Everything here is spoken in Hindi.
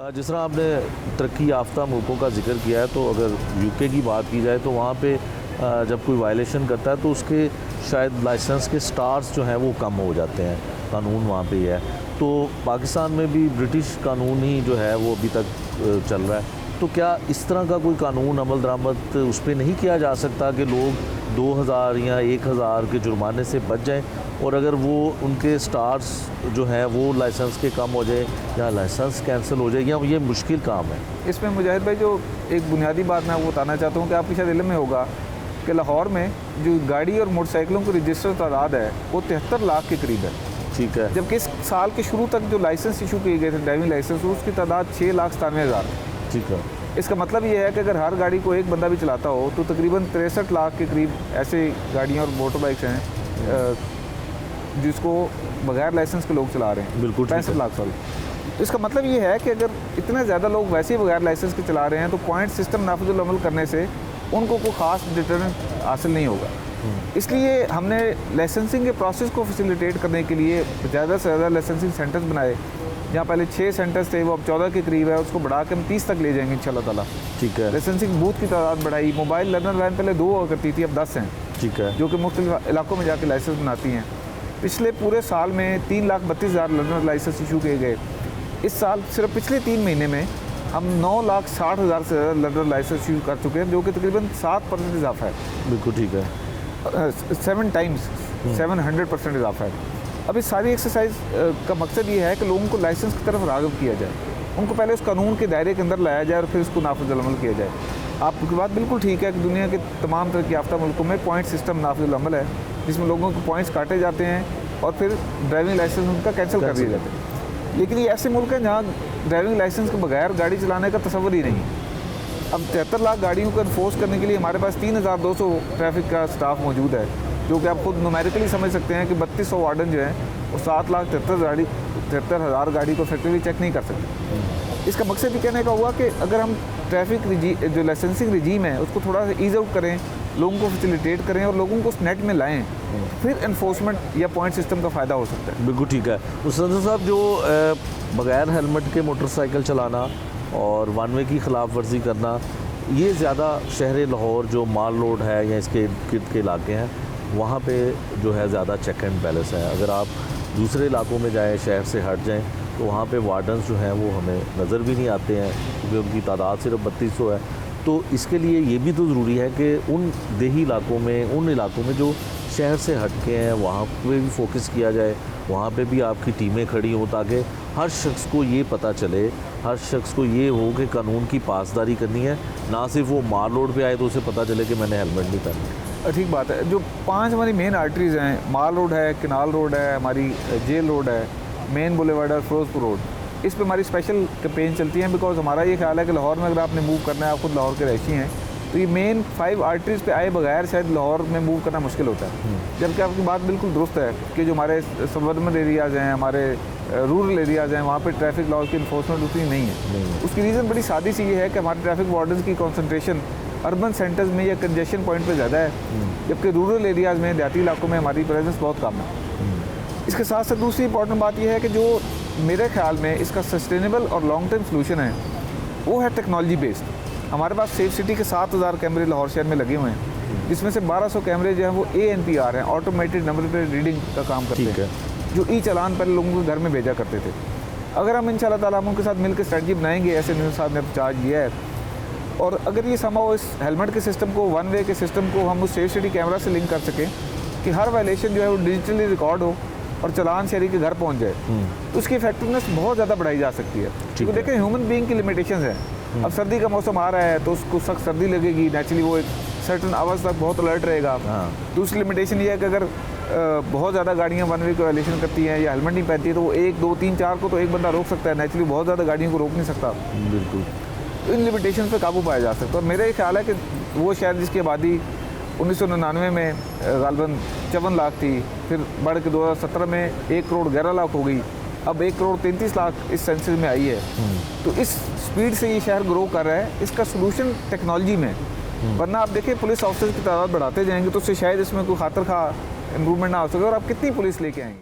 जिस तरह आपने तरक्की याफ्ता मुल्कों का जिक्र किया है, तो अगर यूके की बात की जाए तो वहाँ पे जब कोई वायलेशन करता है तो उसके शायद लाइसेंस के स्टार्स जो हैं वो कम हो जाते हैं। कानून वहाँ पे ही है। तो पाकिस्तान में भी ब्रिटिश कानून ही जो है वो अभी तक चल रहा है। तो क्या इस तरह का कोई कानून अमल दरामद उस पर नहीं किया जा सकता कि लोग 2000 या 1000 के जुर्माने से बच जाएं, और अगर वो उनके स्टार्स जो हैं वो लाइसेंस के कम हो जाए या लाइसेंस कैंसिल हो जाए, या ये मुश्किल काम है? इसमें मुजाहिद भाई जो एक बुनियादी बात मैं वो बताना चाहता हूँ कि आपकी शायद इल्म में होगा कि लाहौर में जो गाड़ी और मोटरसाइकिलों की रजिस्टर्ड तादाद है वो 73 लाख के करीब है। ठीक है। जबकि इस साल के शुरू तक जो लाइसेंस इशू किए गए थे ड्राइविंग लाइसेंस, उसकी तादाद 6,97,000। ठीक है। इसका मतलब ये है कि अगर हर गाड़ी को एक बंदा भी चलाता हो तो तकरीबन 63 लाख के करीब ऐसे गाड़ियाँ और मोटर बाइक्स हैं जिसको बगैर लाइसेंस के लोग चला रहे हैं। बिल्कुल 65 लाख सॉरी। तो इसका मतलब ये है कि अगर इतने ज़्यादा लोग वैसे ही बगैर लाइसेंस के चला रहे हैं तो पॉइंट सिस्टम नाफिजुल अमल करने से उनको कोई ख़ास डिटरेंट हासिल नहीं होगा। इसलिए हमने लाइसेंसिंग के प्रोसेस को फैसिलिटेट करने के लिए ज़्यादा से ज़्यादा लाइसेंसिंग सेंटर्स बनाए। जहाँ पहले 6 सेंटर्स थे वो अब 14 के करीब है, उसको बढ़ा के हम 30 तक ले जाएंगे इंशाल्लाह ताला। ठीक है। लाइसेंसिंग बूथ की तादाद बढ़ाई। मोबाइल लर्नर वैन पहले 2 हुआ करती थी, अब 10 हैं। ठीक है। जो कि मुख्तलिफ इलाकों में जाके लाइसेंस बनाती हैं। पिछले पूरे साल में 3,32,000 लर्नर लाइसेंस इशू किए गए। इस साल सिर्फ पिछले 3 महीने में हम 9,60,000 से ज़्यादा लर्नर लाइसेंस इशू कर चुके हैं, जो कि तकरीबन 7% इजाफा है। बिल्कुल ठीक है। 7 टाइम्स 700% इजाफा है। अब इस सारी एक्सरसाइज का मकसद ये है कि लोगों को लाइसेंस की तरफ राग़िब किया जाए, उनको पहले उस कानून के दायरे के अंदर लाया जाए और फिर उसको नाफिजुल अमल किया जाए। आपकी बात बिल्कुल ठीक है कि दुनिया के तमाम तरक्की याफ्ता मुल्कों में पॉइंट सिस्टम नाफिजुल अमल है, जिसमें लोगों को पॉइंट्स काटे जाते हैं और फिर ड्राइविंग लाइसेंस उनका कैंसिल कर दिया जाता है। लेकिन ये ऐसे मुल्क हैं जहाँ ड्राइविंग लाइसेंस के बगैर गाड़ी चलाने का तस्वर ही नहीं है। अब 73 लाख गाड़ियों को इन्फोर्स करने के लिए हमारे पास 3,200 ट्रैफिक का स्टाफ मौजूद है, जो कि आप खुद नुमेरिकली समझ सकते हैं कि 3200 वार्डन जो हैं वो 7,73,000 गाड़ी को इफेक्टिवली चेक नहीं कर सकते। इसका मकसद ये कहने का हुआ कि अगर हम ट्रैफिक जो लाइसेंसिंग रिजीम है उसको थोड़ा सा ईज आउट करें, लोगों को फैसिलिटेट करें और लोगों को उस नेट में लाएं, फिर इन्फोर्समेंट या पॉइंट सिस्टम का फ़ायदा हो सकता है। बिल्कुल ठीक है। मुस्तफा साहब, जो बगैर हेलमेट के मोटरसाइकिल चलाना और वन वे की ख़िलाफ़ वर्जी करना, ये ज़्यादा शहर लाहौर जो माल रोड है या इसके इर्द के इलाके हैं वहाँ पे जो है ज़्यादा चेक एंड बैलेंस है। अगर आप दूसरे इलाकों में जाएँ, शहर से हट जाएँ, तो वहाँ पे वार्डन्स जो हैं वो हमें नज़र भी नहीं आते हैं, क्योंकि उनकी तादाद सिर्फ 3200 है। तो इसके लिए ये भी तो ज़रूरी है कि उन देही इलाकों में, उन इलाकों में जो शहर से हट के हैं, वहाँ पे भी फोकस किया जाए, वहाँ पे भी आपकी टीमें खड़ी हों, ताकि हर शख्स को ये पता चले, हर शख्स को ये हो कि कानून की पासदारी करनी है, ना सिर्फ वो मार रोड पे आए तो उसे पता चले कि मैंने हेलमेट नहीं पहना। ठीक बात है। जो 5 हमारी मेन आर्टरीज़ हैं, माल रोड है, किनाल रोड है, हमारी जेल रोड है, मेन बुलेवार्ड है, फिरोजपुर रोड, इस पे हमारी स्पेशल कैंपेन चलती हैं। बिकॉज हमारा ये ख्याल है कि लाहौर में अगर आपने मूव करना है, आप खुद लाहौर के रहशी हैं, तो ये मेन 5 आर्टरीज़ पे आए बगैर शायद लाहौर में मूव करना मुश्किल होता है। जबकि आपकी बात बिल्कुल दुरुस्त है कि जो हमारे सबर्बन एरियाज़ हैं, हमारे रूरल एरियाज़ हैं, वहाँ पे ट्रैफिक लॉज की इन्फोर्समेंट उतनी नहीं है। उसकी रीज़न बड़ी सादी सी ये है कि हमारे ट्रैफिक वार्डन्स की कॉन्सनट्रेशन अर्बन सेंटर्स में या कंजेशन पॉइंट पे ज़्यादा है, जबकि रूरल एरियाज़ में, देहाती इलाकों में हमारी प्रेजेंस बहुत कम है। इसके साथ साथ दूसरी इंपॉर्टेंट बात यह है कि जो मेरे ख्याल में इसका सस्टेनेबल और लॉन्ग टर्म सोल्यूशन है वो है टेक्नोलॉजी बेस्ड। हमारे पास सेफ सिटी के 7,000 कैमरे लाहौर शहर में लगे हुए हैं, जिसमें से 1200 कैमरे जो हैं वो ANPR हैं, ऑटोमेटेड नंबर प्लेट रीडिंग का काम करते हैं, जो ई चालान पहले लोगों के घर में भेजा करते थे। अगर हम इंशाल्लाह ताला हम उनके साथ मिलकर स्ट्रेटजी बनाएंगे, ऐसे न्यूज़ साहब ने चार्ज दिया है, और अगर ये संभव इस हेलमेट के सिस्टम को, वन वे के सिस्टम को हम उस सेफ सिटी कैमरा से लिंक कर सकें कि हर वायलेशन जो है वो डिजिटली रिकॉर्ड हो और चालान शहरी के घर पहुंच जाए, तो उसकी इफेक्टिवनेस बहुत ज़्यादा बढ़ाई जा सकती है। तो देखें, ह्यूमन बीइंग की लिमिटेशंस हैं। अब सर्दी का मौसम आ रहा है तो उसको सख्त सर्दी लगेगी, नेचुरली वो एक सर्टन आवर्स तक बहुत अलर्ट रहेगा। दूसरी लिमिटेशन ये है कि अगर बहुत ज़्यादा गाड़ियाँ वन वे को वायलेशन करती हैं या हेलमेट नहीं पहनती है, तो वो 1, 2, 3, 4 को तो एक बंदा रोक सकता है, नेचुरली बहुत ज़्यादा गाड़ियों को रोक नहीं सकता। बिल्कुल। तो इन लिमिटेशन पे काबू पाया जा सकता है। और मेरा ये ख्याल है कि वो शहर जिसकी आबादी 1999 में ग़ालिबन 54 लाख थी, फिर बढ़ के 2017 में 1 करोड़ 11 लाख हो गई, अब 1 करोड़ 33 लाख इस सेंसस में आई है। तो इस स्पीड से ये शहर ग्रो कर रहा है। इसका सोल्यूशन टेक्नोलॉजी में, वरना आप देखिए पुलिस ऑफिसर्स की तादाद बढ़ाते जाएंगे तो उससे शायद इसमें कोई खातर खा इम्प्रूवमेंट ना हो सके, और आप कितनी पुलिस लेके आएंगे।